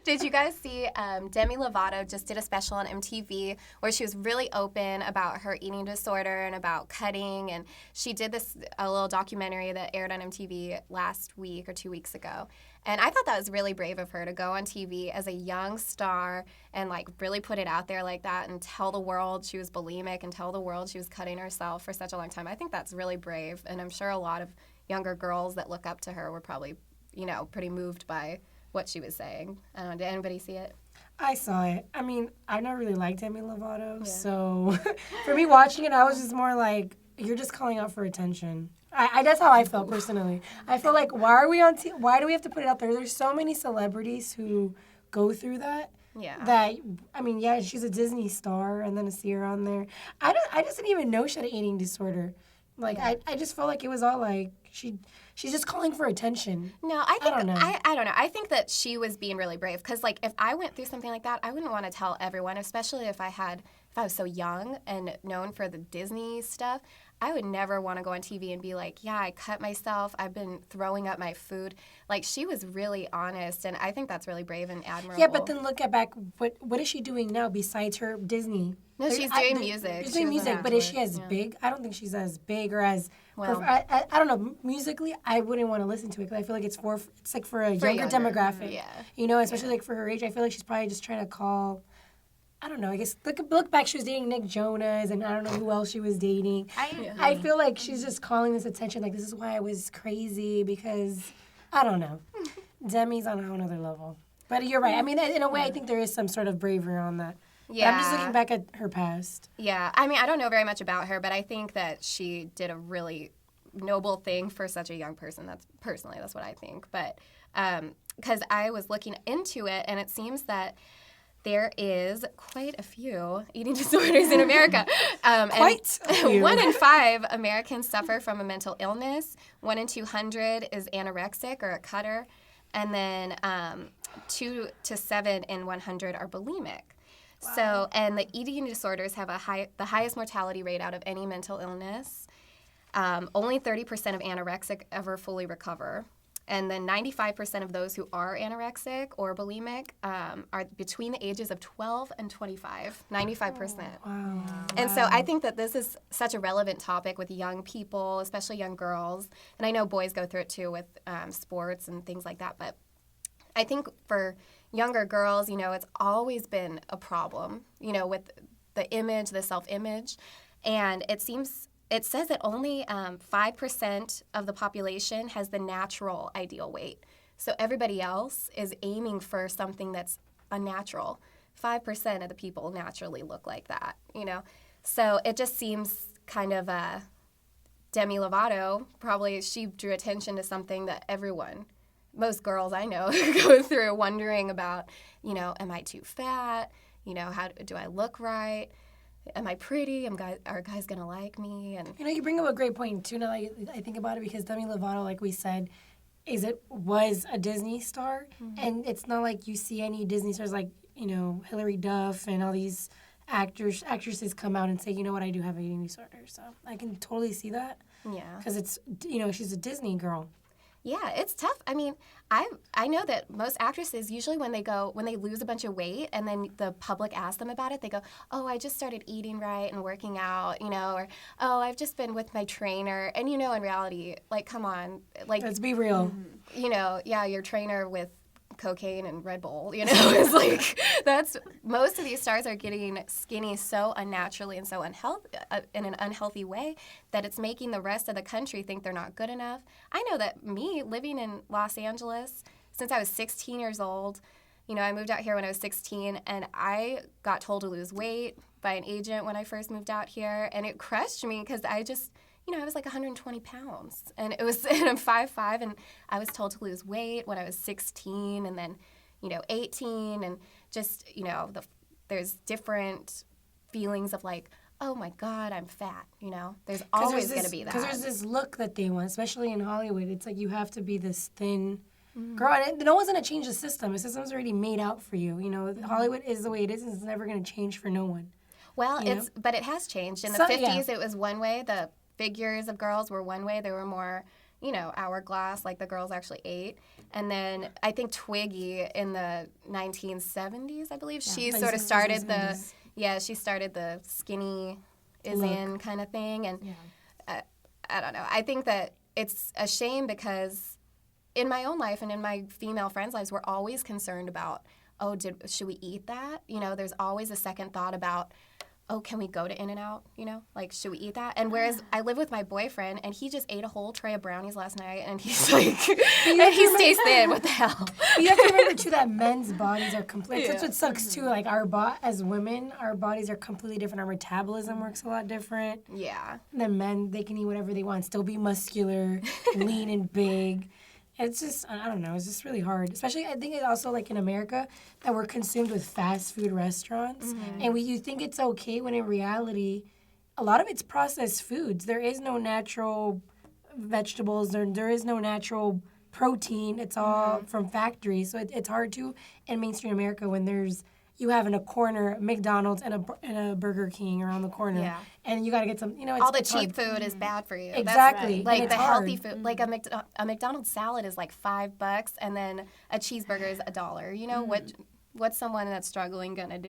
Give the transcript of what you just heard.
Did you guys see Demi Lovato just did a special on MTV where she was really open about her eating disorder and about cutting, and she did a little documentary that aired on MTV last week or 2 weeks ago. And I thought that was really brave of her to go on TV as a young star and like really put it out there like that and tell the world she was bulimic and tell the world she was cutting herself for such a long time. I think that's really brave, and I'm sure a lot of younger girls that look up to her were probably, pretty moved by what she was saying. I don't know, did anybody see it? I saw it. I mean, I never really liked Demi Lovato, so for me watching it, I was just more like, you're just calling out for attention. That's how I felt personally. I feel like, why do we have to put it out there? There's so many celebrities who go through that. Yeah. She's a Disney star, and then to see her on there. I just didn't even know she had an eating disorder. Like, yeah. I just felt like it was all like, she's just calling for attention. No, I don't know. I don't know. I think that she was being really brave because, like, if I went through something like that, I wouldn't want to tell everyone, especially if I was so young and known for the Disney stuff. I would never want to go on TV and be like, yeah, I cut myself. I've been throwing up my food. Like, she was really honest, and I think that's really brave and admirable. Yeah, but then look back, what is she doing now besides her Disney? No, she's doing music. She's doing music, but is she as big? I don't think she's as big or as... I don't know. Musically, I wouldn't want to listen to it because I feel like it's for a younger demographic. Yeah. Especially like for her age. I feel like she's probably just trying to call... I don't know. I guess look back. She was dating Nick Jonas, and I don't know who else she was dating. I feel like she's just calling this attention. Like, this is why I was crazy because I don't know. Demi's on a whole other level. But you're right. I mean, in a way, I think there is some sort of bravery on that. Yeah. But I'm just looking back at her past. Yeah. I mean, I don't know very much about her, but I think that she did a really noble thing for such a young person. That's what I think. But because I was looking into it, and it seems that there is quite a few eating disorders in America. Quite a few. 1 in 5 Americans suffer from a mental illness. 1 in 200 is anorexic or a cutter. And then 2 to 7 in 100 are bulimic. Wow. So, and the eating disorders have the highest mortality rate out of any mental illness. Only 30% of anorexic ever fully recover. And then 95% of those who are anorexic or bulimic are between the ages of 12 and 25, 95%. Wow. And so I think that this is such a relevant topic with young people, especially young girls. And I know boys go through it too with sports and things like that. But I think for younger girls, it's always been a problem, with the image, the self-image. And it says that only 5% of the population has the natural ideal weight. So everybody else is aiming for something that's unnatural. 5% of the people naturally look like that, So it just seems kind of Demi Lovato, probably she drew attention to something that most girls I know go through, wondering about, am I too fat? How do I look right? Am I pretty? Are guys going to like me? And you bring up a great point, too, now that I think about it, because Demi Lovato, like we said, was a Disney star. Mm-hmm. And it's not like you see any Disney stars like, Hilary Duff and all these actresses come out and say, I do have an eating disorder. So I can totally see that. Yeah. Because it's, she's a Disney girl. Yeah, it's tough. I mean, I know that most actresses, usually when they lose a bunch of weight and then the public asks them about it, they go, oh, I just started eating right and working out, or, oh, I've just been with my trainer. And, in reality, like, come on. Like, let's be real. Your trainer with cocaine and Red Bull, is like, most of these stars are getting skinny so unnaturally and so in an unhealthy way that it's making the rest of the country think they're not good enough. I know that me living in Los Angeles since I was 16 years old, I moved out here when I was 16, and I got told to lose weight by an agent when I first moved out here, and it crushed me because I just, I was like 120 pounds, and I'm 5'5", and I was told to lose weight when I was 16, and then, 18, and just, there's different feelings of like, oh my God, I'm fat, There's always going to be that. Because there's this look that they want, especially in Hollywood. It's like you have to be this thin girl, and no one's going to change the system. The system's already made out for you, Hollywood is the way it is, and it's never going to change for no one. Well, but it has changed. In the 50s, it was one way. The figures of girls were one way. They were more, hourglass like the girls actually ate. And then I think Twiggy in the 1970s, I believe, she sort of started she started the skinny is in kind of thing. And I don't know. I think that it's a shame because in my own life and in my female friends' lives, we're always concerned about, should we eat that? There's always a second thought about, can we go to In-N-Out? Like, should we eat that? And whereas I live with my boyfriend, and he just ate a whole tray of brownies last night, and he's like, and he stays thin. What the hell? But you have to remember, too, that men's bodies are completely, that's what sucks, too. Like, as women, our bodies are completely different. Our metabolism works a lot different. Yeah. Than men, they can eat whatever they want, still be muscular, lean and big. It's just, I don't know, it's just really hard. Especially, I think it's also, like, in America, that we're consumed with fast food restaurants. Mm-hmm. And you think it's okay when in reality, a lot of it's processed foods. There is no natural vegetables. There is no natural protein. It's all from factories. So it's hard to, in mainstream America, when you have in a corner McDonald's and a Burger King around the corner. Yeah. And you got to get some, all the cheap food is bad for you. Exactly. That's right. Like the healthy food, like a McDonald's salad is like $5, and then a cheeseburger is $1. What's someone that's struggling gonna do?